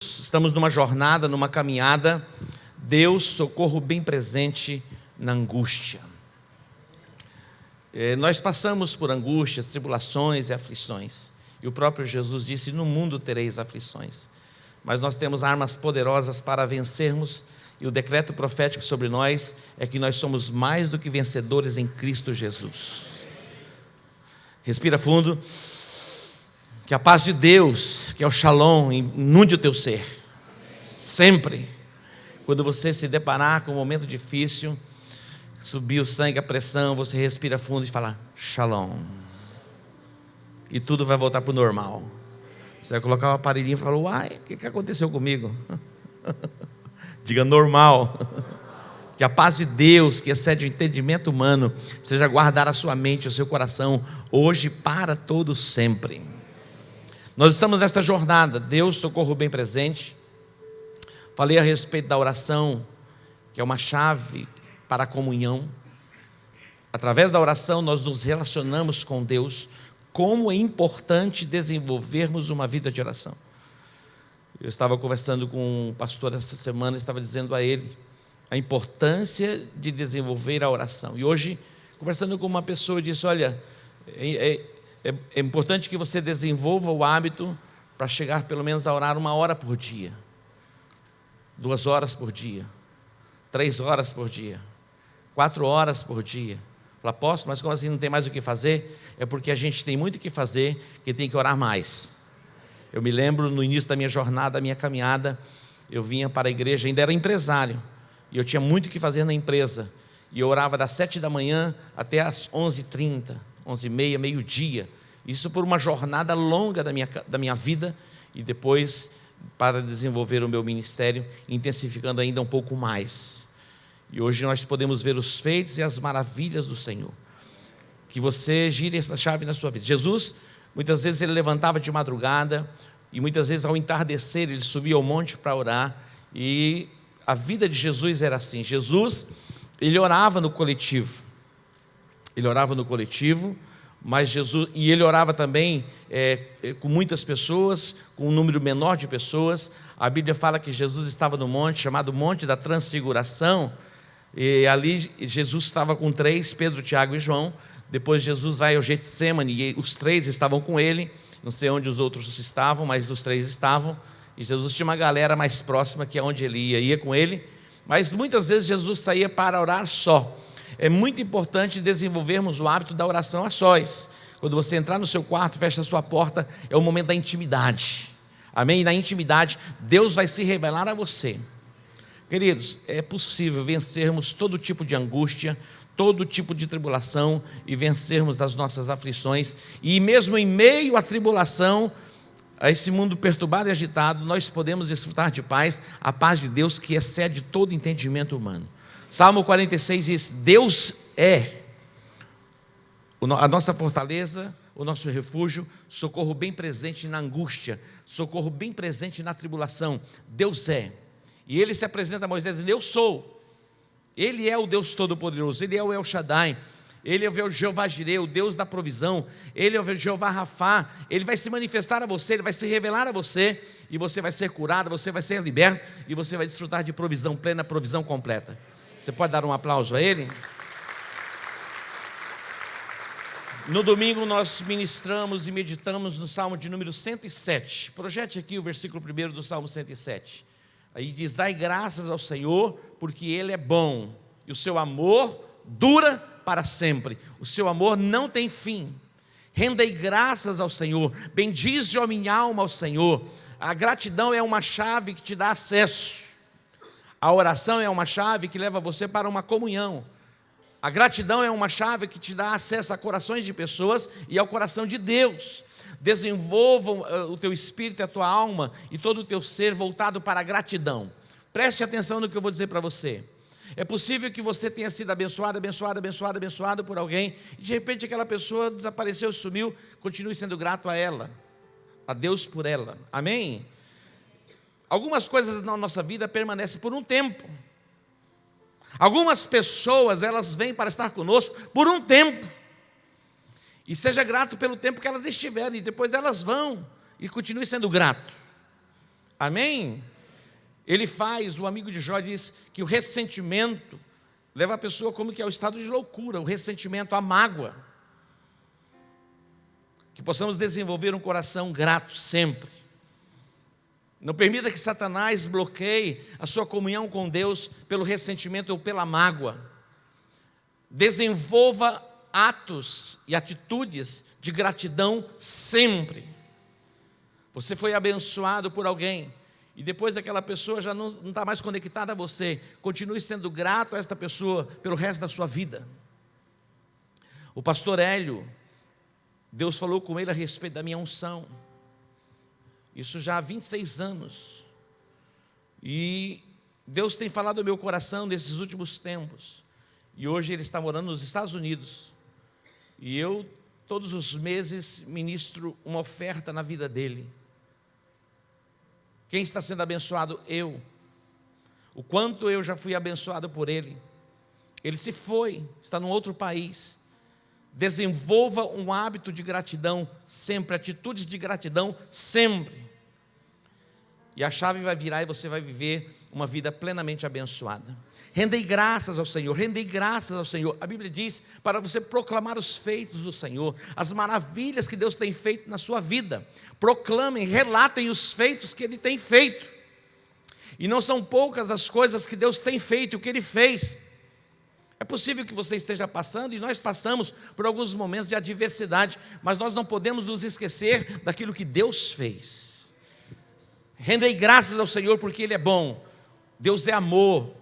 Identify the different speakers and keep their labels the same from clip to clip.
Speaker 1: Estamos numa jornada, numa caminhada. Deus, socorro bem presente na angústia. Nós passamos por angústias, tribulações e aflições. E o próprio Jesus disse: no mundo tereis aflições. Mas nós temos armas poderosas para vencermos. E o decreto profético sobre nós é que nós somos mais do que vencedores em Cristo Jesus. Respira fundo. Que a paz de Deus, que é o Shalom, inunde o teu ser. Sempre. Quando você se deparar com um momento difícil, subir o sangue, a pressão, você respira fundo e fala: Shalom. E tudo vai voltar para o normal. Você vai colocar o aparelhinho e falar: uai, o que aconteceu comigo? Diga: normal. Que a paz de Deus, que excede o entendimento humano, seja guardar a sua mente, o seu coração, hoje para todo sempre. Nós estamos nesta jornada, Deus, socorro bem presente. Falei a respeito da oração, que é uma chave para a comunhão. Através da oração nós nos relacionamos com Deus. Como é importante desenvolvermos uma vida de oração. Eu estava conversando com um pastor essa semana, estava dizendo a ele a importância de desenvolver a oração. E hoje, conversando com uma pessoa, eu disse: olha, é importante que você desenvolva o hábito para chegar pelo menos a orar 1 hora por dia, 2 horas por dia, 3 horas por dia, 4 horas por dia. Fala: apóstolo, mas como assim não tem mais o que fazer? É porque a gente tem muito o que fazer, que tem que orar mais. Eu me lembro no início da minha jornada, da minha caminhada, eu vinha para a igreja, ainda era empresário, e eu tinha muito o que fazer na empresa, e eu orava das 7 da manhã até as 11h30, 11h30, meio-dia, isso por uma jornada longa da minha vida, e depois para desenvolver o meu ministério, intensificando ainda um pouco mais. E hoje nós podemos ver os feitos e as maravilhas do Senhor. Que você gire essa chave na sua vida. Jesus, muitas vezes ele levantava de madrugada, e muitas vezes ao entardecer ele subia ao monte para orar, e a vida de Jesus era assim. Jesus, ele orava no coletivo. Ele orava no coletivo, mas Jesus, e ele orava também com muitas pessoas, com um número menor de pessoas. A Bíblia fala que Jesus estava no monte, chamado Monte da Transfiguração, e ali Jesus estava com 3, Pedro, Tiago e João. Depois Jesus vai ao Getsêmani, e os 3 estavam com ele. Não sei onde os outros estavam, mas os 3 estavam. E Jesus tinha uma galera mais próxima, que é onde ele ia com ele. Mas muitas vezes Jesus saía para orar só. É muito importante desenvolvermos o hábito da oração a sós. Quando você entrar no seu quarto, fecha a sua porta, é o momento da intimidade. Amém? E na intimidade, Deus vai se revelar a você. Queridos, é possível vencermos todo tipo de angústia, todo tipo de tribulação, e vencermos as nossas aflições. E mesmo em meio à tribulação, a esse mundo perturbado e agitado, nós podemos desfrutar de paz, a paz de Deus que excede todo entendimento humano. Salmo 46 diz: Deus é a nossa fortaleza, o nosso refúgio, socorro bem presente na angústia, socorro bem presente na tribulação. Deus é. E ele se apresenta a Moisés dizendo: eu sou. Ele é o Deus Todo-Poderoso, ele é o El Shaddai, ele é o Jeová Jireh, o Deus da provisão, ele é o Jeová Rafá. Ele vai se manifestar a você, ele vai se revelar a você, e você vai ser curado, você vai ser liberto, e você vai desfrutar de provisão plena, provisão completa. Você pode dar um aplauso a ele? No domingo nós ministramos e meditamos no Salmo de número 107. Projete aqui o versículo 1 do Salmo 107. Aí diz: dai graças ao Senhor, porque Ele é bom, e o seu amor dura para sempre. O seu amor não tem fim. Rendei graças ao Senhor, bendize, ó minha alma, ao Senhor. A gratidão é uma chave que te dá acesso. A oração é uma chave que leva você para uma comunhão. A gratidão é uma chave que te dá acesso a corações de pessoas e ao coração de Deus. Desenvolvam o teu espírito, a tua alma e todo o teu ser voltado para a gratidão. Preste atenção no que eu vou dizer para você. É possível que você tenha sido abençoado por alguém, e de repente aquela pessoa desapareceu, sumiu. Continue sendo grato a ela, a Deus por ela. Amém? Algumas coisas na nossa vida permanecem por um tempo. Algumas pessoas, elas vêm para estar conosco por um tempo. E seja grato pelo tempo que elas estiverem, e depois elas vão, e continue sendo grato. Amém? O amigo de Jó diz que o ressentimento leva a pessoa como que ao estado de loucura, o ressentimento, a mágoa. Que possamos desenvolver um coração grato sempre. Não permita que Satanás bloqueie a sua comunhão com Deus pelo ressentimento ou pela mágoa. Desenvolva atos e atitudes de gratidão sempre. Você foi abençoado por alguém e depois aquela pessoa já não está mais conectada a você. Continue sendo grato a esta pessoa pelo resto da sua vida. O pastor Hélio, Deus falou com ele a respeito da minha unção. Isso já há 26 anos. E Deus tem falado ao meu coração nesses últimos tempos. E hoje ele está morando nos Estados Unidos. E eu, todos os meses, ministro uma oferta na vida dele. Quem está sendo abençoado? Eu. O quanto eu já fui abençoado por ele. Ele se foi, está num outro país. Desenvolva um hábito de gratidão sempre, atitudes de gratidão sempre. E a chave vai virar e você vai viver uma vida plenamente abençoada. Rendei graças ao Senhor, rendei graças ao Senhor. A Bíblia diz para você proclamar os feitos do Senhor, as maravilhas que Deus tem feito na sua vida. Proclamem, relatem os feitos que Ele tem feito. E não são poucas as coisas que Deus tem feito, o que Ele fez. É possível que você esteja passando, e nós passamos por alguns momentos de adversidade, mas nós não podemos nos esquecer daquilo que Deus fez. Rendei graças ao Senhor porque Ele é bom. Deus é amor.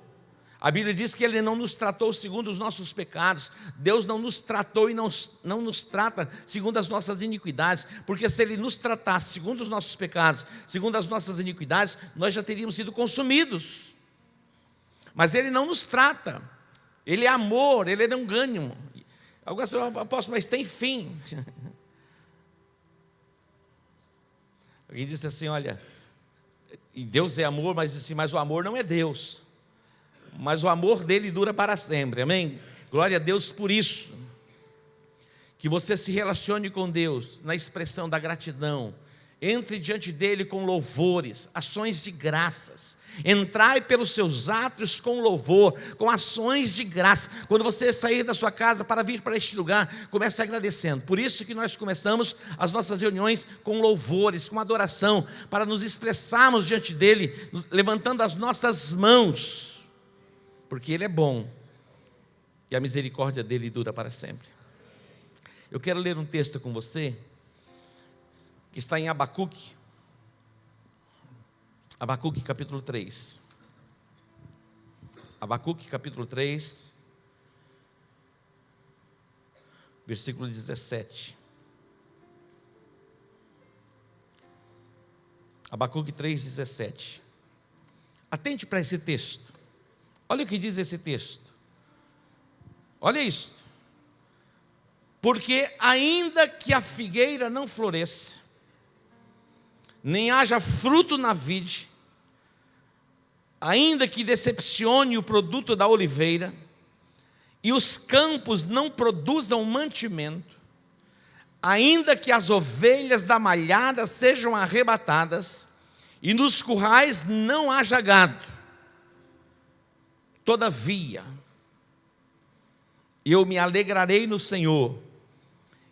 Speaker 1: A Bíblia diz que Ele não nos tratou segundo os nossos pecados. Deus não nos tratou e não nos trata segundo as nossas iniquidades, porque se Ele nos tratasse segundo os nossos pecados, segundo as nossas iniquidades, nós já teríamos sido consumidos. Mas Ele não nos trata. Ele é amor, Ele é não ganho. Algumas pessoas, apóstolo, mas tem fim. Alguém disse assim, olha, e Deus é amor, mas assim, mas o amor não é Deus. Mas o amor dele dura para sempre, amém? Glória a Deus por isso. Que você se relacione com Deus na expressão da gratidão. Entre diante dele com louvores, ações de graças. Entrai pelos seus atos com louvor, com ações de graça. Quando você sair da sua casa para vir para este lugar, comece agradecendo. Por isso que nós começamos as nossas reuniões com louvores, com adoração, para nos expressarmos diante dele, levantando as nossas mãos, porque ele é bom e a misericórdia dele dura para sempre. Eu quero ler um texto com você que está em Abacuque capítulo 3. Abacuque capítulo 3, versículo 17. Abacuque 3, 17. Atente para esse texto. Olha o que diz esse texto. Olha isso. Porque ainda que a figueira não floresça, nem haja fruto na vide, ainda que decepcione o produto da oliveira, e os campos não produzam mantimento, ainda que as ovelhas da malhada sejam arrebatadas, e nos currais não haja gado, todavia, eu me alegrarei no Senhor,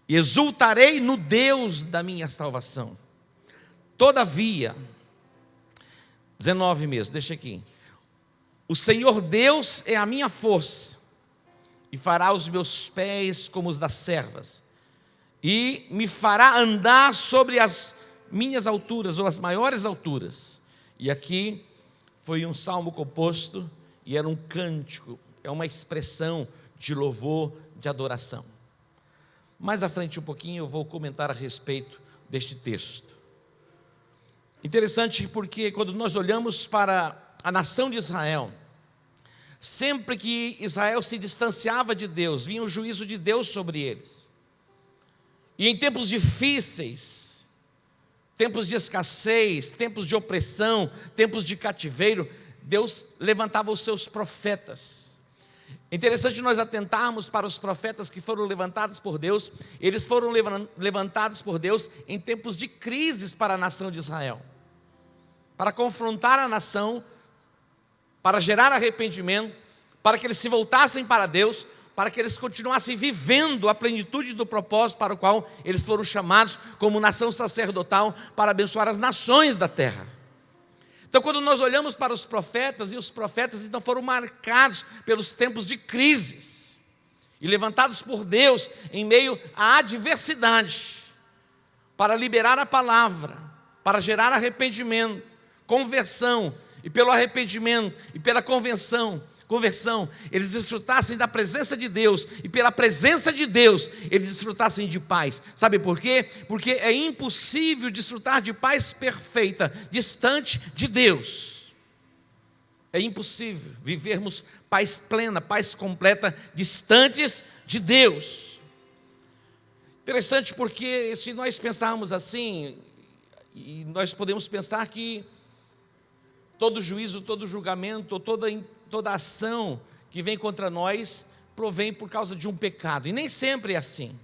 Speaker 1: e exultarei no Deus da minha salvação. Todavia, 19 mesmo, deixa aqui. O Senhor Deus é a minha força, e fará os meus pés como os das servas, e me fará andar sobre as minhas alturas, ou as maiores alturas. E aqui foi um salmo composto, e era um cântico, é uma expressão de louvor, de adoração. Mais à frente um pouquinho eu vou comentar a respeito deste texto. Interessante porque quando nós olhamos para a nação de Israel, sempre que Israel se distanciava de Deus, vinha o juízo de Deus sobre eles. E em tempos difíceis, tempos de escassez, tempos de opressão, tempos de cativeiro, Deus levantava os seus profetas. É interessante nós atentarmos para os profetas que foram levantados por Deus. Eles foram levantados por Deus em tempos de crises para a nação de Israel. para confrontar a nação, para gerar arrependimento, para que eles se voltassem para Deus, para que eles continuassem vivendo a plenitude do propósito para o qual eles foram chamados como nação sacerdotal para abençoar as nações da terra. Então, quando nós olhamos para os profetas, e os profetas então foram marcados pelos tempos de crises, e levantados por Deus em meio à adversidade, para liberar a palavra, para gerar arrependimento, conversão, e pelo arrependimento e pela conversão, eles desfrutassem da presença de Deus, e pela presença de Deus, eles desfrutassem de paz. Sabe por quê? Porque é impossível desfrutar de paz perfeita, distante de Deus. É impossível vivermos paz plena, paz completa, distantes de Deus. Interessante porque se nós pensarmos assim, e nós podemos pensar que todo juízo, todo julgamento, toda ação que vem contra nós provém por causa de um pecado, e nem sempre é assim.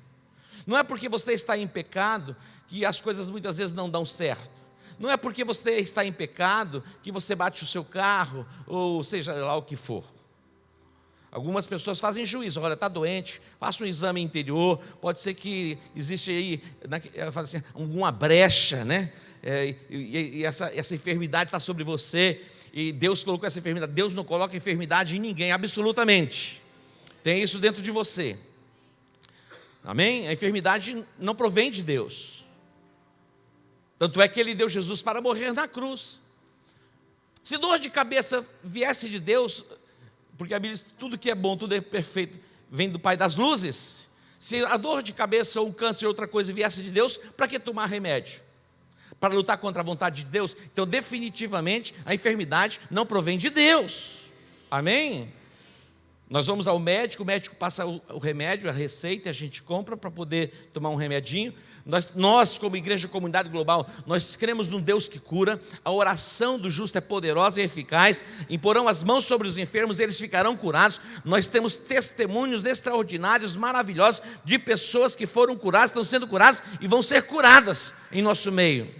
Speaker 1: Não é porque você está em pecado que as coisas muitas vezes não dão certo. Não é porque você está em pecado que você bate o seu carro, ou seja lá o que for. Algumas pessoas fazem juízo, olha, está doente, faça um exame interior, pode ser que existe aí assim, alguma brecha, né? E essa enfermidade está sobre você, e Deus colocou essa enfermidade. Deus não coloca enfermidade em ninguém, absolutamente. Tem isso dentro de você. Amém? A enfermidade não provém de Deus. Tanto é que Ele deu Jesus para morrer na cruz. Se dor de cabeça viesse de Deus, porque a Bíblia diz, tudo que é bom, tudo é perfeito, vem do Pai das luzes. Se a dor de cabeça ou um câncer ou outra coisa viesse de Deus, para que tomar remédio? Para lutar contra a vontade de Deus? Então definitivamente a enfermidade não provém de Deus. Amém? Nós vamos ao médico, o médico passa o remédio, a receita, a gente compra para poder tomar um remedinho. Nós, como igreja comunidade global, nós cremos num Deus que cura. A oração do justo é poderosa e eficaz. Imporão as mãos sobre os enfermos, eles ficarão curados. Nós temos testemunhos extraordinários, maravilhosos, de pessoas que foram curadas, estão sendo curadas e vão ser curadas em nosso meio.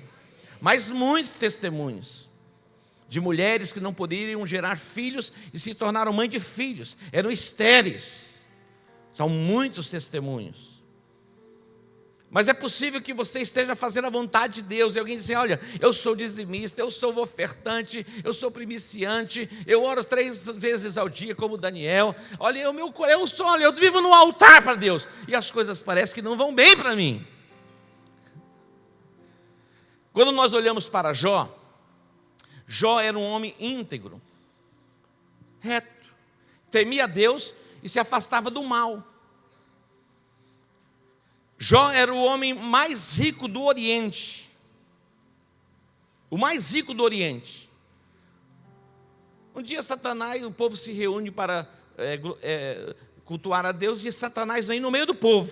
Speaker 1: Mas muitos testemunhos de mulheres que não poderiam gerar filhos e se tornaram mãe de filhos, eram estéreis. São muitos testemunhos. Mas é possível que você esteja fazendo a vontade de Deus, e alguém diz assim, olha, eu sou dizimista, eu sou ofertante, eu sou primiciante, eu oro 3 vezes ao dia como Daniel, olha, eu vivo no altar para Deus, e as coisas parecem que não vão bem para mim. Quando nós olhamos para Jó era um homem íntegro, reto, temia Deus e se afastava do mal. Jó era o homem mais rico do Oriente, o mais rico do Oriente. Um dia Satanás, o povo se reúne para cultuar a Deus, e Satanás vem no meio do povo.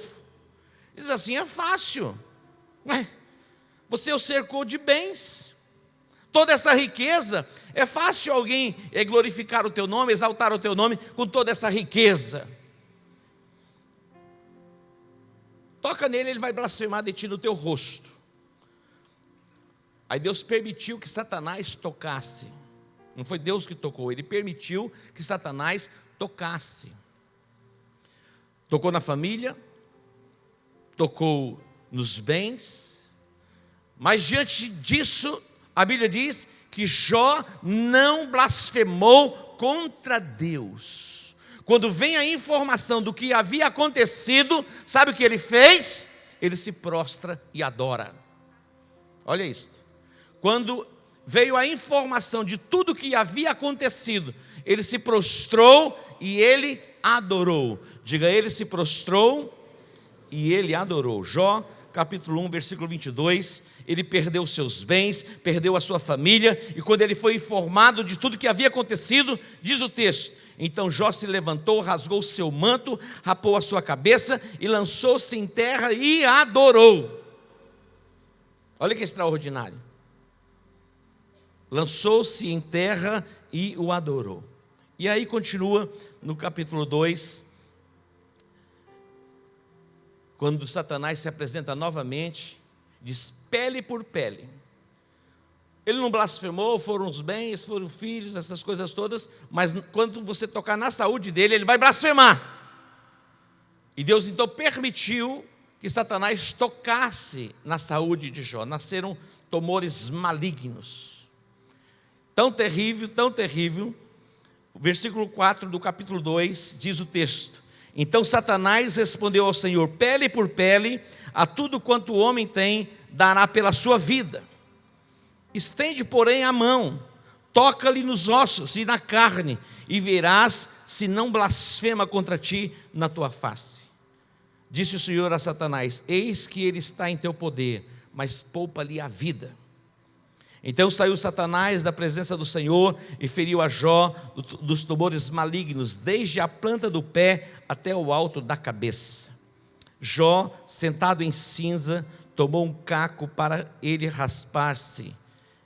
Speaker 1: Diz assim, é fácil, você o cercou de bens, toda essa riqueza, é fácil alguém glorificar o teu nome, exaltar o teu nome com toda essa riqueza. Toca nele, ele vai blasfemar de ti no teu rosto. Aí Deus permitiu que Satanás tocasse. Não foi Deus que tocou, ele permitiu que Satanás tocasse. Tocou na família, tocou nos bens, mas diante disso, a Bíblia diz que Jó não blasfemou contra Deus. Quando vem a informação do que havia acontecido, sabe o que ele fez? Ele se prostra e adora. Olha isso. Quando veio a informação de tudo que havia acontecido, ele se prostrou e ele adorou. Diga, ele se prostrou e ele adorou. Jó, capítulo 1, versículo 22, ele perdeu seus bens, perdeu a sua família, e quando ele foi informado de tudo que havia acontecido, diz o texto, então Jó se levantou, rasgou o seu manto, rapou a sua cabeça e lançou-se em terra e adorou. Olha que extraordinário. Lançou-se em terra e o adorou. E aí continua no capítulo 2, quando Satanás se apresenta novamente, diz pele por pele. Ele não blasfemou, foram os bens, foram filhos, essas coisas todas, mas quando você tocar na saúde dele, ele vai blasfemar. E Deus então permitiu que Satanás tocasse na saúde de Jó. Nasceram tumores malignos. Tão terrível. O versículo 4 do capítulo 2 diz o texto: então Satanás respondeu ao Senhor: pele por pele, a tudo quanto o homem tem, dará pela sua vida. Estende, porém, a mão, toca-lhe nos ossos e na carne, e verás se não blasfema contra ti na tua face. Disse o Senhor a Satanás: eis que ele está em teu poder, mas poupa-lhe a vida. Então saiu Satanás da presença do Senhor e feriu a Jó dos tumores malignos, desde a planta do pé até o alto da cabeça. Jó, sentado em cinza, tomou um caco para ele raspar-se.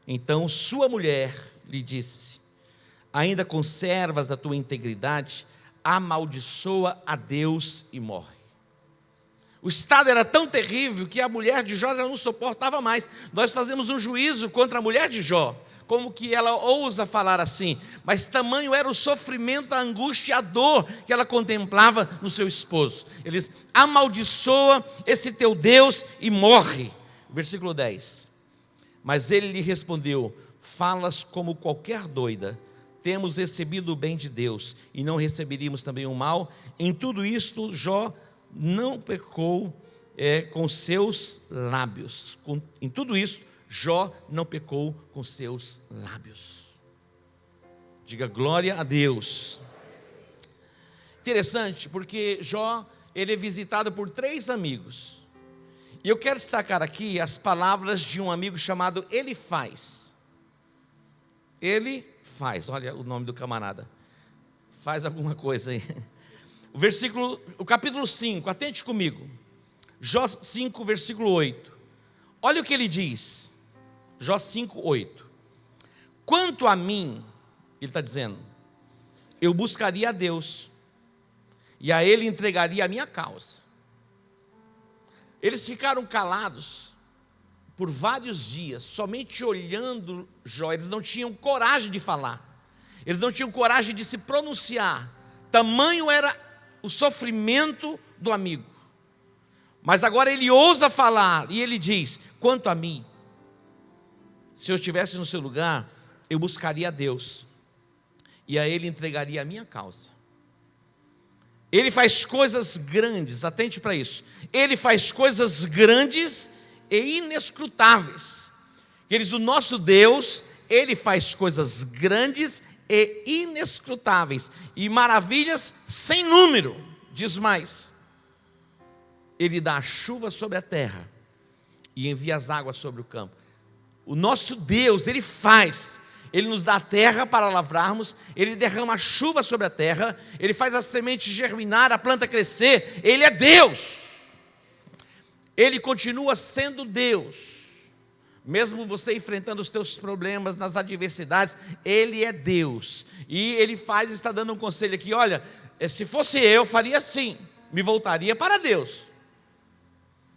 Speaker 1: Então sua mulher lhe disse: ainda conservas a tua integridade? Amaldiçoa a Deus e morre. O estado era tão terrível que a mulher de Jó já não suportava mais. Nós fazemos um juízo contra a mulher de Jó, como que ela ousa falar assim, mas tamanho era o sofrimento, a angústia, a dor que ela contemplava no seu esposo. Ele diz: amaldiçoa esse teu Deus e morre. Versículo 10. Mas ele lhe respondeu: falas como qualquer doida. Temos recebido o bem de Deus e não receberíamos também o mal. Em tudo isto Jó não pecou com seus lábios. Em tudo isso, Jó não pecou com seus lábios. Diga glória a Deus. Interessante, porque Jó, ele é visitado por 3 amigos. E eu quero destacar aqui as palavras de um amigo chamado Elifaz. Elifaz, olha o nome do camarada. Faz alguma coisa aí. O capítulo 5, atente comigo. Jó 5, versículo 8. Olha o que ele diz. Jó 5, 8. Quanto a mim, ele está dizendo, eu buscaria a Deus, e a Ele entregaria a minha causa. Eles ficaram calados por vários dias, somente olhando Jó. Eles não tinham coragem de falar, eles não tinham coragem de se pronunciar. Tamanho era o sofrimento do amigo. Mas agora ele ousa falar, e ele diz: quanto a mim, se eu estivesse no seu lugar, eu buscaria a Deus, e a Ele entregaria a minha causa. Ele faz coisas grandes, atente para isso. Ele faz coisas grandes e inescrutáveis. Queridos, o nosso Deus, Ele faz coisas grandes e inescrutáveis, e maravilhas sem número. Diz mais: Ele dá a chuva sobre a terra e envia as águas sobre o campo. O nosso Deus, Ele faz. Ele nos dá a terra para lavrarmos, Ele derrama a chuva sobre a terra, Ele faz a semente germinar, a planta crescer. Ele é Deus. Ele continua sendo Deus. Mesmo você enfrentando os teus problemas, nas adversidades, Ele é Deus. E Ele está dando um conselho aqui: olha, se fosse eu faria assim, me voltaria para Deus.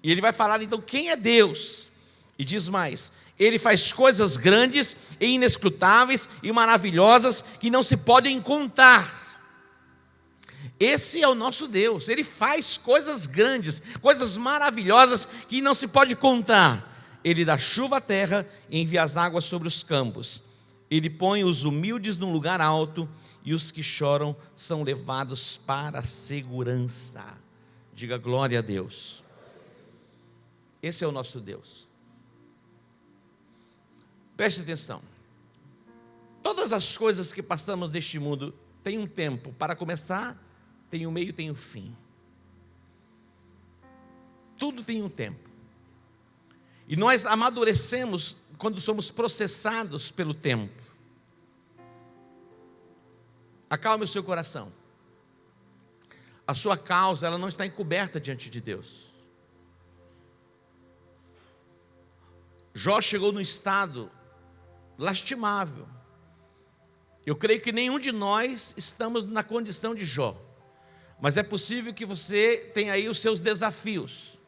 Speaker 1: E Ele vai falar então quem é Deus. E diz mais: Ele faz coisas grandes e inescrutáveis e maravilhosas que não se podem contar. Esse é o nosso Deus. Ele faz coisas grandes, coisas maravilhosas que não se pode contar. Ele dá chuva à terra e envia as águas sobre os campos. Ele põe os humildes num lugar alto, e os que choram são levados para a segurança. Diga glória a Deus. Esse é o nosso Deus. Preste atenção. Todas as coisas que passamos neste mundo têm um tempo para começar, tem um meio, tem um fim. Tudo tem um tempo. E nós amadurecemos quando somos processados pelo tempo. Acalme o seu coração. A sua causa, ela não está encoberta diante de Deus. Jó chegou no estado lastimável. Eu creio que nenhum de nós estamos na condição de Jó. Mas é possível que você tenha aí os seus desafios.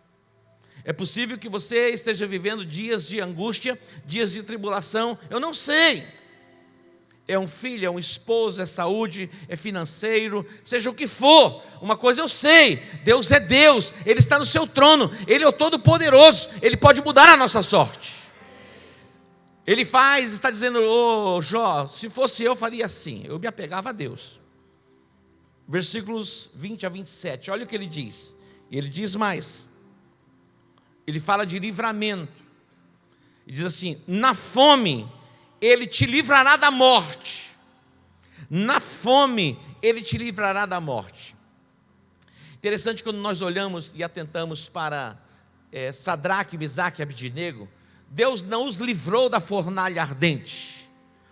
Speaker 1: É possível que você esteja vivendo dias de angústia, dias de tribulação, eu não sei. É um filho, é um esposo, é saúde, é financeiro, seja o que for. Uma coisa eu sei, Deus é Deus, Ele está no seu trono, Ele é o Todo-Poderoso, Ele pode mudar a nossa sorte. Ele está dizendo, ô Jó, se fosse eu faria assim, eu me apegava a Deus. Versículos 20 a 27, olha o que ele diz. E ele diz mais, ele fala de livramento. Ele diz assim, na fome Ele te livrará da morte. Na fome Ele te livrará da morte. Interessante quando nós olhamos e atentamos para Sadraque, Mesaque e Abednego, Deus não os livrou da fornalha ardente,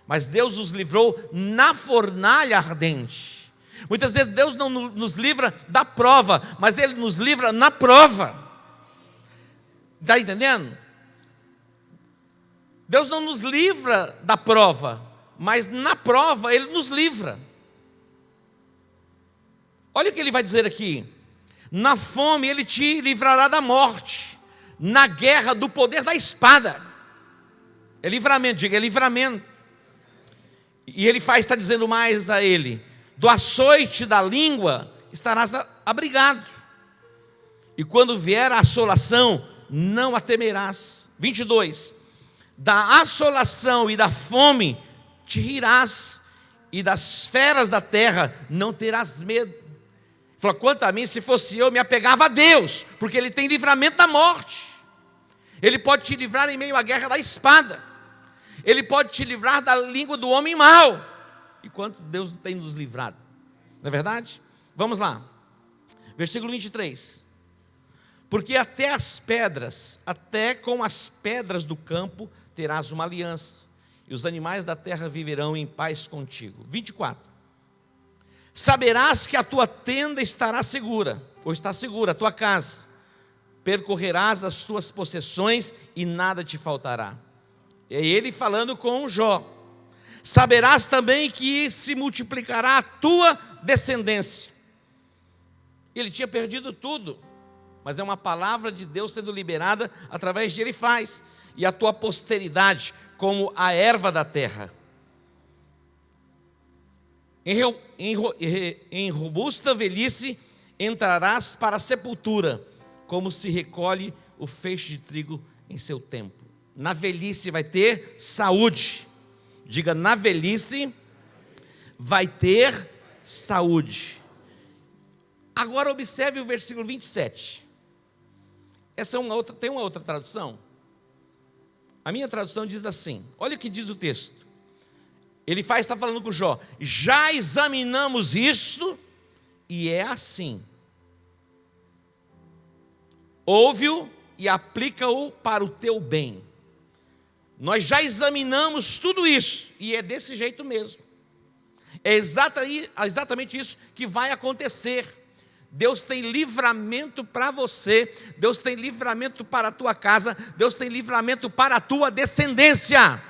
Speaker 1: mas Deus os livrou na fornalha ardente. Muitas vezes Deus não nos livra da prova, mas Ele nos livra na prova. Está entendendo? Deus não nos livra da prova, mas na prova Ele nos livra. Olha o que Ele vai dizer aqui. Na fome Ele te livrará da morte, na guerra do poder da espada. É livramento, diga, é livramento. E Ele está dizendo mais a ele, do açoite da língua estarás abrigado, e quando vier a assolação, não a temerás. 22, da assolação e da fome te rirás, e das feras da terra não terás medo. Ele falou, quanto a mim, se fosse eu, me apegava a Deus, porque Ele tem livramento da morte. Ele pode te livrar em meio à guerra da espada. Ele pode te livrar da língua do homem mau. E quanto Deus tem nos livrado, não é verdade? Vamos lá, versículo 23. Porque até as pedras, até com as pedras do campo terás uma aliança, e os animais da terra viverão em paz contigo. 24. Saberás que a tua tenda estará segura, ou está segura a tua casa, percorrerás as tuas possessões e nada te faltará. É ele falando com Jó. Saberás também que se multiplicará a tua descendência. Ele tinha perdido tudo, mas é uma palavra de Deus sendo liberada através de Elifaz. E a tua posteridade como a erva da terra. Em robusta velhice entrarás para a sepultura, como se recolhe o feixe de trigo em seu tempo. Na velhice vai ter saúde. Diga, na velhice vai ter saúde. Agora observe o versículo 27. Tem uma outra tradução. A minha tradução diz assim, olha o que diz o texto. Ele está falando com Jó, já examinamos isto e é assim. Ouve-o e aplica-o para o teu bem. Nós já examinamos tudo isso e é desse jeito mesmo. É exatamente isso que vai acontecer. Deus tem livramento para você, Deus tem livramento para a tua casa, Deus tem livramento para a tua descendência.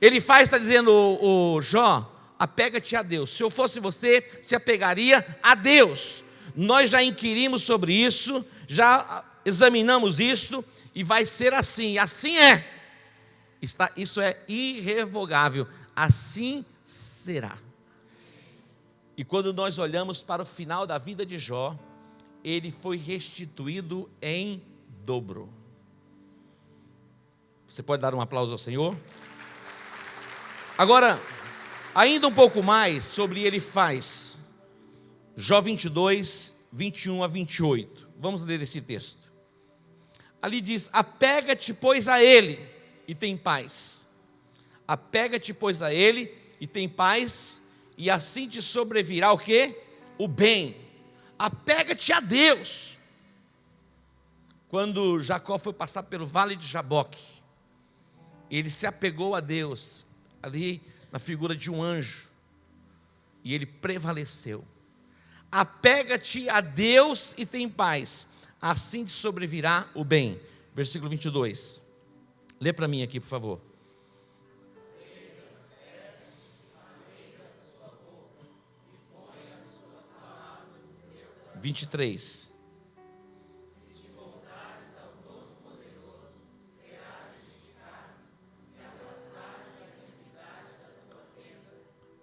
Speaker 1: Ele está dizendo, o Jó, apega-te a Deus. Se eu fosse você, se apegaria a Deus. Nós já inquirimos sobre isso, já examinamos isso, e vai ser assim, assim é. Isso é irrevogável, assim será. E quando nós olhamos para o final da vida de Jó, ele foi restituído em dobro. Você pode dar um aplauso ao Senhor? Agora, ainda um pouco mais sobre Elifaz. Jó 22, 21 a 28. Vamos ler esse texto. Ali diz, apega-te, pois, a ele e tem paz. Apega-te, pois, a ele e tem paz, e assim te sobrevirá o quê? O bem. Apega-te a Deus. Quando Jacó foi passar pelo vale de Jaboque, ele se apegou a Deus, ali na figura de um anjo, e ele prevaleceu. Apega-te a Deus e tem paz, assim te sobrevirá o bem. Versículo 22. Lê para mim aqui, por favor. 23.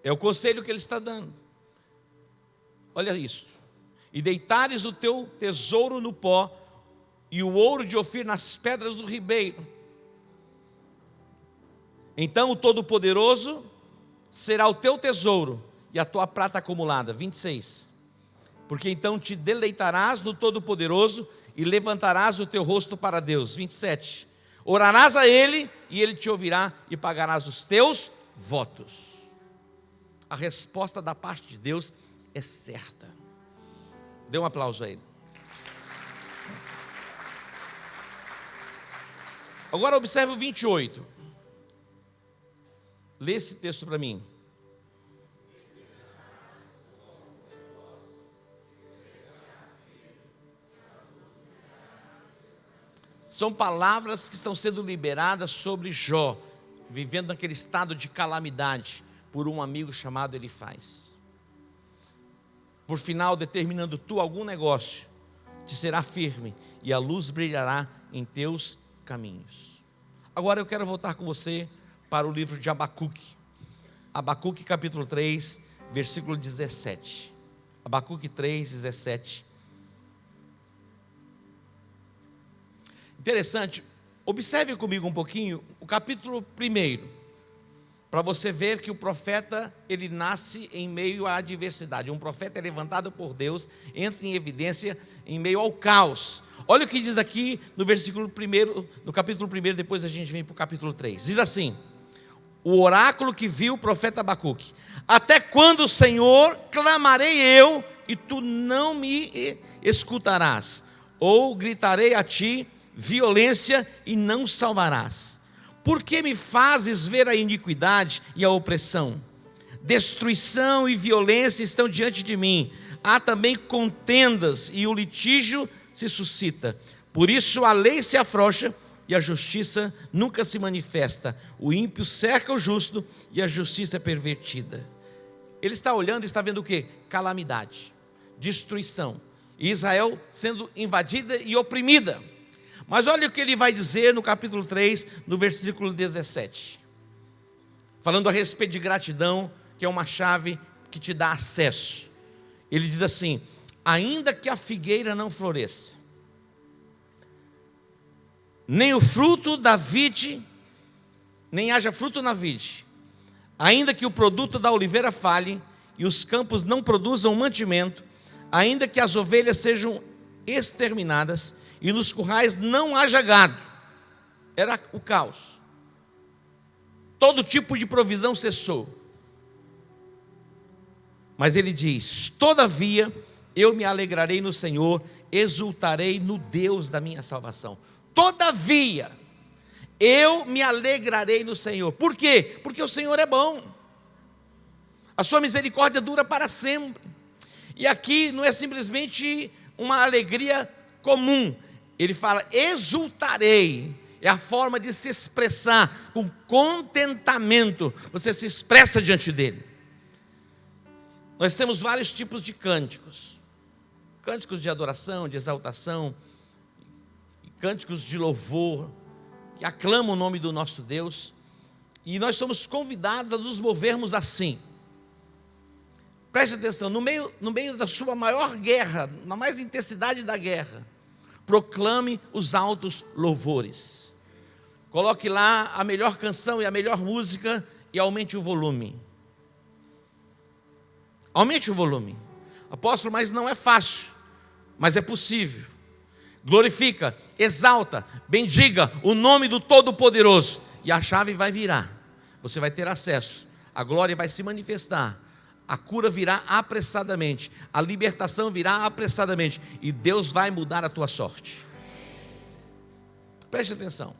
Speaker 1: É o conselho que ele está dando. Olha isso. E deitares o teu tesouro no pó, e o ouro de Ofir nas pedras do ribeiro. Então o Todo-Poderoso será o teu tesouro, e a tua prata acumulada. 26. Porque então te deleitarás no Todo-Poderoso, e levantarás o teu rosto para Deus. 27. Orarás a Ele, e Ele te ouvirá, e pagarás os teus votos. A resposta da parte de Deus é certa. Dê um aplauso a Ele. Agora observe o 28. Lê esse texto para mim. São palavras que estão sendo liberadas sobre Jó, vivendo naquele estado de calamidade, por um amigo chamado Elifaz. Por final, determinando tu algum negócio, te será firme, e a luz brilhará em teus caminhos. Agora eu quero voltar com você para o livro de Abacuque. Abacuque capítulo 3, versículo 17. Abacuque 3, 17. Interessante, observe comigo um pouquinho o capítulo 1, para você ver que o profeta, ele nasce em meio à adversidade. Um profeta é levantado por Deus, entra em evidência em meio ao caos. Olha o que diz aqui no versículo 1, no capítulo 1, depois a gente vem para o capítulo 3. Diz assim: o oráculo que viu o profeta Abacuque: até quando, Senhor, clamarei eu, e tu não me escutarás? Ou gritarei a ti violência, e não salvarás? Por que me fazes ver a iniquidade e a opressão? Destruição e violência estão diante de mim. Há também contendas, e o litígio se suscita. Por isso a lei se afrouxa, e a justiça nunca se manifesta. O ímpio cerca o justo, e a justiça é pervertida. Ele está olhando e está vendo o quê? Calamidade, destruição, e Israel sendo invadida e oprimida. Mas olha o que ele vai dizer no capítulo 3, no versículo 17. Falando a respeito de gratidão, que é uma chave que te dá acesso. Ele diz assim: ainda que a figueira não floresça, nem o fruto da vide, nem haja fruto na vide, ainda que o produto da oliveira falhe, e os campos não produzam mantimento, ainda que as ovelhas sejam exterminadas, e nos currais não haja gado. Era o caos. Todo tipo de provisão cessou. Mas ele diz: todavia eu me alegrarei no Senhor, exultarei no Deus da minha salvação. Todavia eu me alegrarei no Senhor. Por quê? Porque o Senhor é bom, a sua misericórdia dura para sempre. E aqui não é simplesmente uma alegria comum. Ele fala exultarei, é a forma de se expressar com contentamento. Você se expressa diante dele. Nós temos vários tipos de cânticos: cânticos de adoração, de exaltação, cânticos de louvor, que aclamam o nome do nosso Deus. E nós somos convidados a nos movermos assim. Preste atenção, no meio da sua maior guerra, na mais intensidade da guerra, proclame os altos louvores. Coloque lá a melhor canção e a melhor música e aumente o volume. Aumente o volume. Apóstolo, mas não é fácil, mas é possível. Glorifica, exalta, bendiga o nome do Todo-Poderoso, e a chave vai virar. Você vai ter acesso, a glória vai se manifestar, a cura virá apressadamente, a libertação virá apressadamente, e Deus vai mudar a tua sorte. Preste atenção.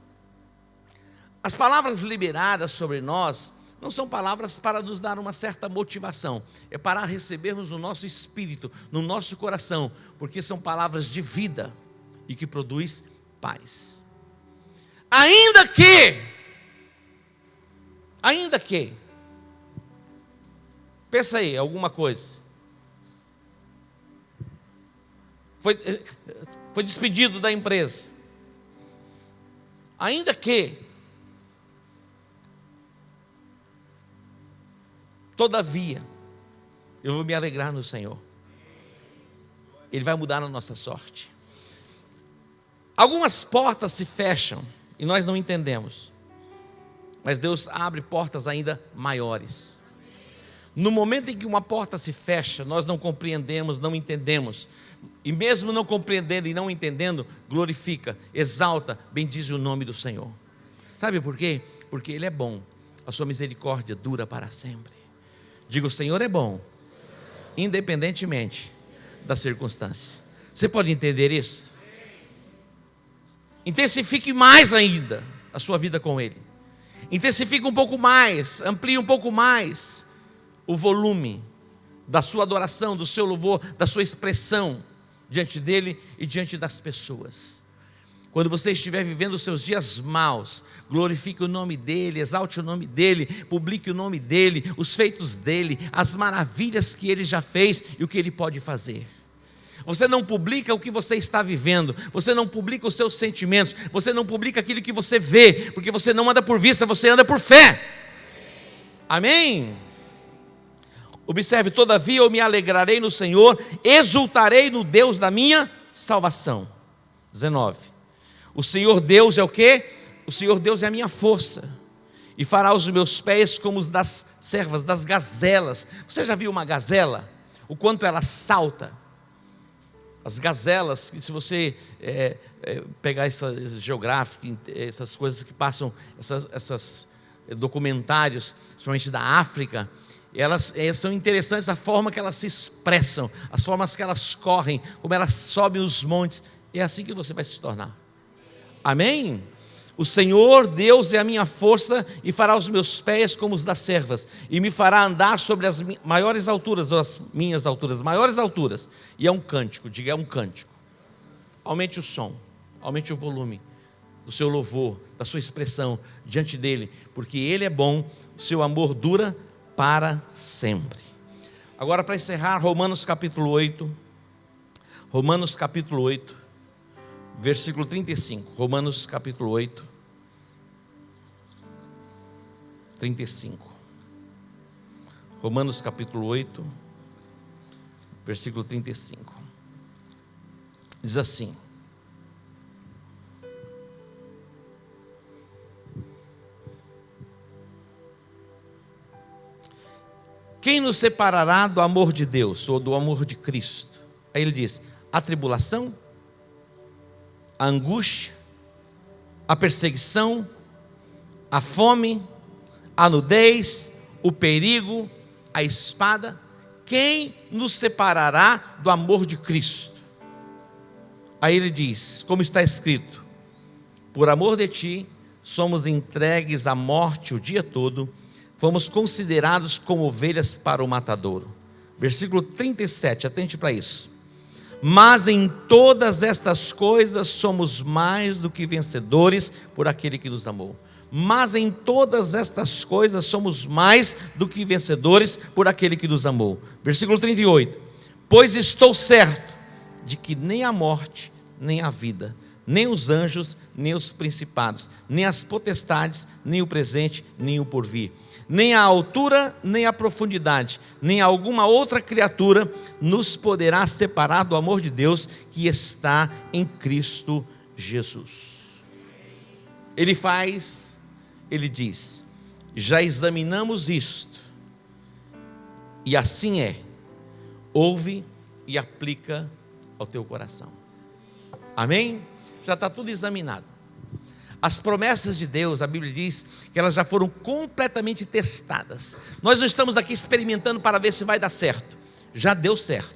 Speaker 1: As palavras liberadas sobre nós não são palavras para nos dar uma certa motivação, é para recebermos no nosso espírito, no nosso coração, porque são palavras de vida e que produz paz. Ainda que, pensa aí, alguma coisa, foi despedido da empresa, ainda que Todavia, eu vou me alegrar no Senhor. Ele vai mudar a nossa sorte. Algumas portas se fecham e nós não entendemos, mas Deus abre portas ainda maiores. No momento em que uma porta se fecha, nós não compreendemos, não entendemos, e mesmo não compreendendo e não entendendo, glorifica, exalta, bendize o nome do Senhor. Sabe por quê? Porque Ele é bom, a sua misericórdia dura para sempre. Diga: o Senhor é bom, independentemente da circunstância. Você pode entender isso? Intensifique mais ainda a sua vida com Ele. Intensifique um pouco mais, amplie um pouco mais o volume da sua adoração, do seu louvor, da sua expressão diante dEle e diante das pessoas. Quando você estiver vivendo os seus dias maus, glorifique o nome dEle, exalte o nome dEle, publique o nome dEle, os feitos dEle, as maravilhas que Ele já fez e o que Ele pode fazer. Você não publica o que você está vivendo, você não publica os seus sentimentos, você não publica aquilo que você vê, porque você não anda por vista, você anda por fé. Amém? Observe: todavia eu me alegrarei no Senhor, exultarei no Deus da minha salvação. 19. O Senhor Deus é o quê? O Senhor Deus é a minha força, e fará os meus pés como os das servas, das gazelas. Você já viu uma gazela? O quanto ela salta? As gazelas, se você pegar essa geográfica, essas coisas que passam, essas documentários, principalmente da África, elas são interessantes, a forma que elas se expressam, as formas que elas correm, como elas sobem os montes. É assim que você vai se tornar. Amém? O Senhor Deus é a minha força, e fará os meus pés como os das servas, e me fará andar sobre as maiores alturas, ou as minhas alturas, maiores alturas. E é um cântico, diga: é um cântico. Aumente o som, aumente o volume do seu louvor, da sua expressão diante dEle, porque Ele é bom, o seu amor dura para sempre. Agora, para encerrar, Romanos capítulo 8, versículo 35, Romanos capítulo 8, 35. Romanos capítulo 8, versículo 35. Diz assim: quem nos separará do amor de Deus, ou do amor de Cristo? Aí ele diz: a tribulação, a angústia, a perseguição, a fome, a nudez, o perigo, a espada. Quem nos separará do amor de Cristo? Aí ele diz, como está escrito: por amor de ti somos entregues à morte o dia todo, fomos considerados como ovelhas para o matadouro. Versículo 37, atente para isso. Mas em todas estas coisas somos mais do que vencedores por aquele que nos amou. Mas em todas estas coisas somos mais do que vencedores por aquele que nos amou. Versículo 38. Pois estou certo de que nem a morte, nem a vida, nem os anjos, nem os principados, nem as potestades, nem o presente, nem o porvir, nem a altura, nem a profundidade, nem alguma outra criatura nos poderá separar do amor de Deus que está em Cristo Jesus. Ele diz: já examinamos isto, e assim é. Ouve e aplica ao teu coração. Amém? Já está tudo examinado. As promessas de Deus, a Bíblia diz que elas já foram completamente testadas. Nós não estamos aqui experimentando para ver se vai dar certo. Já deu certo.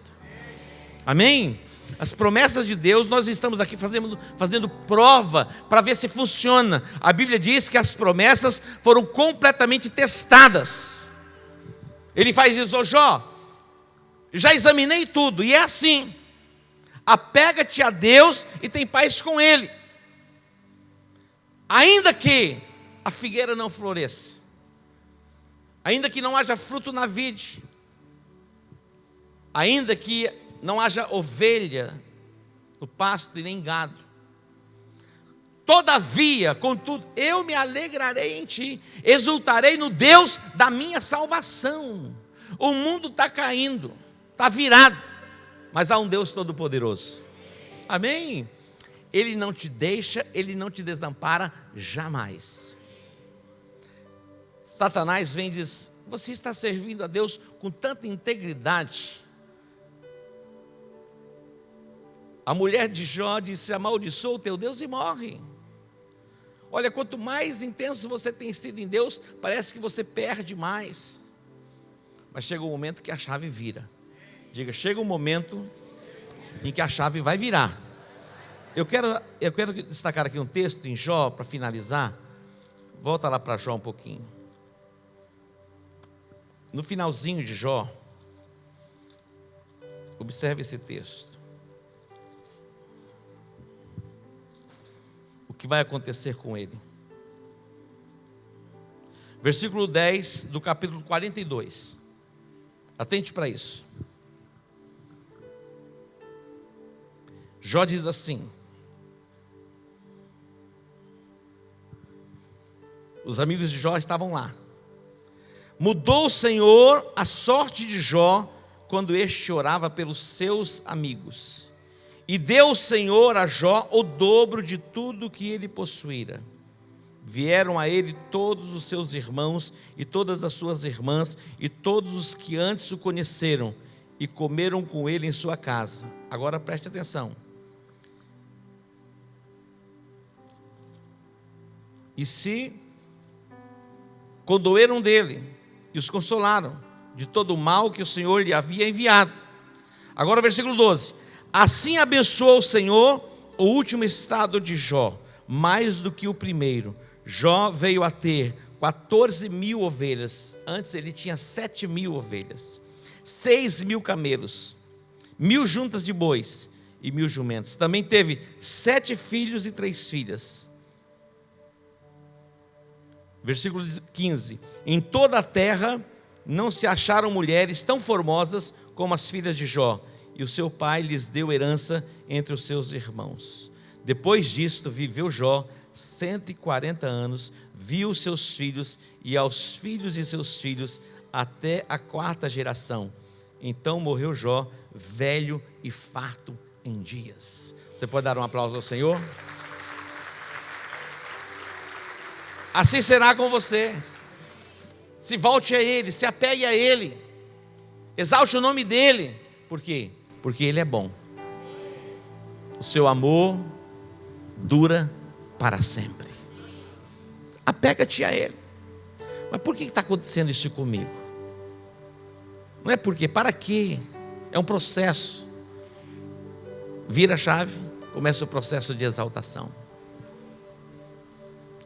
Speaker 1: Amém? As promessas de Deus, nós estamos aqui fazendo prova para ver se funciona. A Bíblia diz que as promessas foram completamente testadas. Ele faz isso: ô Jó, já examinei tudo, e é assim. Apega-te a Deus e tem paz com Ele. Ainda que a figueira não floresça, ainda que não haja fruto na vide, ainda que não haja ovelha no pasto e nem gado, Todavia, contudo, eu me alegrarei em ti, exultarei no Deus da minha salvação. O mundo está caindo, está virado, mas há um Deus todo-poderoso. Amém? Ele não te deixa, Ele não te desampara jamais. Satanás vem e diz: você está servindo a Deus com tanta integridade. A mulher de Jó disse: amaldiçoa o teu Deus e morre. Olha, quanto mais intenso você tem sido em Deus, parece que você perde mais. Mas chega um momento que a chave vira. Diga: chega um momento em que a chave vai virar. Eu quero destacar aqui um texto em Jó para finalizar. Volta lá para Jó um pouquinho. No finalzinho de Jó, observe esse texto. O que vai acontecer com ele? Versículo 10 do capítulo 42. Atente para isso. Jó diz assim: os amigos de Jó estavam lá. Mudou o Senhor a sorte de Jó quando este orava pelos seus amigos. E deu o Senhor a Jó o dobro de tudo que ele possuíra. Vieram a ele todos os seus irmãos e todas as suas irmãs e todos os que antes o conheceram e comeram com ele em sua casa. Agora preste atenção. E se condoeram dele e os consolaram de todo o mal que o Senhor lhe havia enviado. Agora o versículo 12. Assim abençoou o Senhor o último estado de Jó, mais do que o primeiro. Jó veio a ter 14.000 ovelhas. Antes ele tinha 7.000 ovelhas, 6.000 camelos, 1.000 juntas de bois e 1.000 jumentos. Também teve 7 filhos e 3 filhas. Versículo 15. Em toda a terra não se acharam mulheres tão formosas como as filhas de Jó, e o seu pai lhes deu herança entre os seus irmãos. Depois disto viveu Jó 140 anos, viu seus filhos e aos filhos de seus filhos até a 4ª geração. Então morreu Jó, velho e farto em dias. Você pode dar um aplauso ao Senhor? Assim será com você. Se volte a Ele, se apegue a Ele, exalte o nome dEle. Por quê? Porque Ele é bom. O seu amor dura para sempre. Apega-te a Ele. Mas por que está acontecendo isso comigo? Não é porque, para quê? É um processo. Vira a chave, começa o processo de exaltação.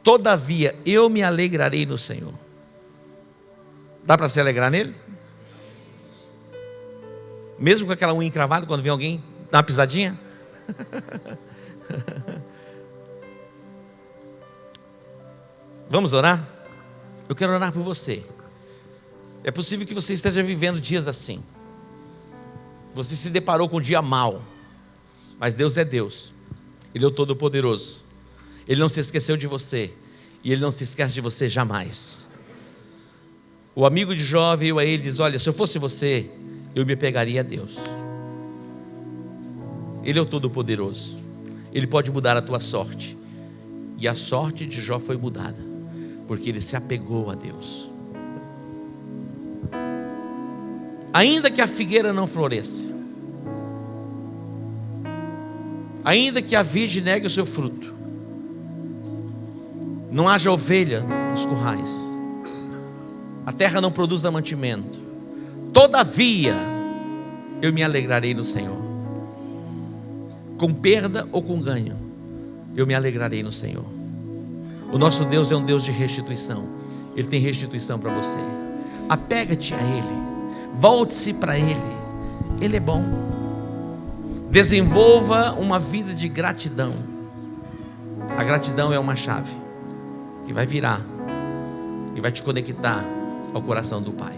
Speaker 1: Todavia, eu me alegrarei no Senhor. Dá para se alegrar nele? Mesmo com aquela unha encravada, quando vem alguém dar uma pisadinha? Vamos orar? Eu quero orar por você. É possível que você esteja vivendo dias assim. Você se deparou com um dia mau. Mas Deus é Deus. Ele é o Todo-Poderoso. Ele não se esqueceu de você. E Ele não se esquece de você jamais. O amigo de Jó veio a ele e diz: olha, se eu fosse você, eu me pegaria a Deus. Ele é o Todo-Poderoso. Ele pode mudar a tua sorte. E a sorte de Jó foi mudada, porque ele se apegou a Deus. Ainda que a figueira não floresça, ainda que a vide negue o seu fruto, não haja ovelha nos currais, a terra não produza mantimento, todavia eu me alegrarei no Senhor. Com perda ou com ganho, eu me alegrarei no Senhor. O nosso Deus é um Deus de restituição. Ele tem restituição para você. Apega-te a Ele, volte-se para Ele. Ele é bom. Desenvolva uma vida de gratidão. A gratidão é uma chave que vai virar e vai te conectar ao coração do Pai.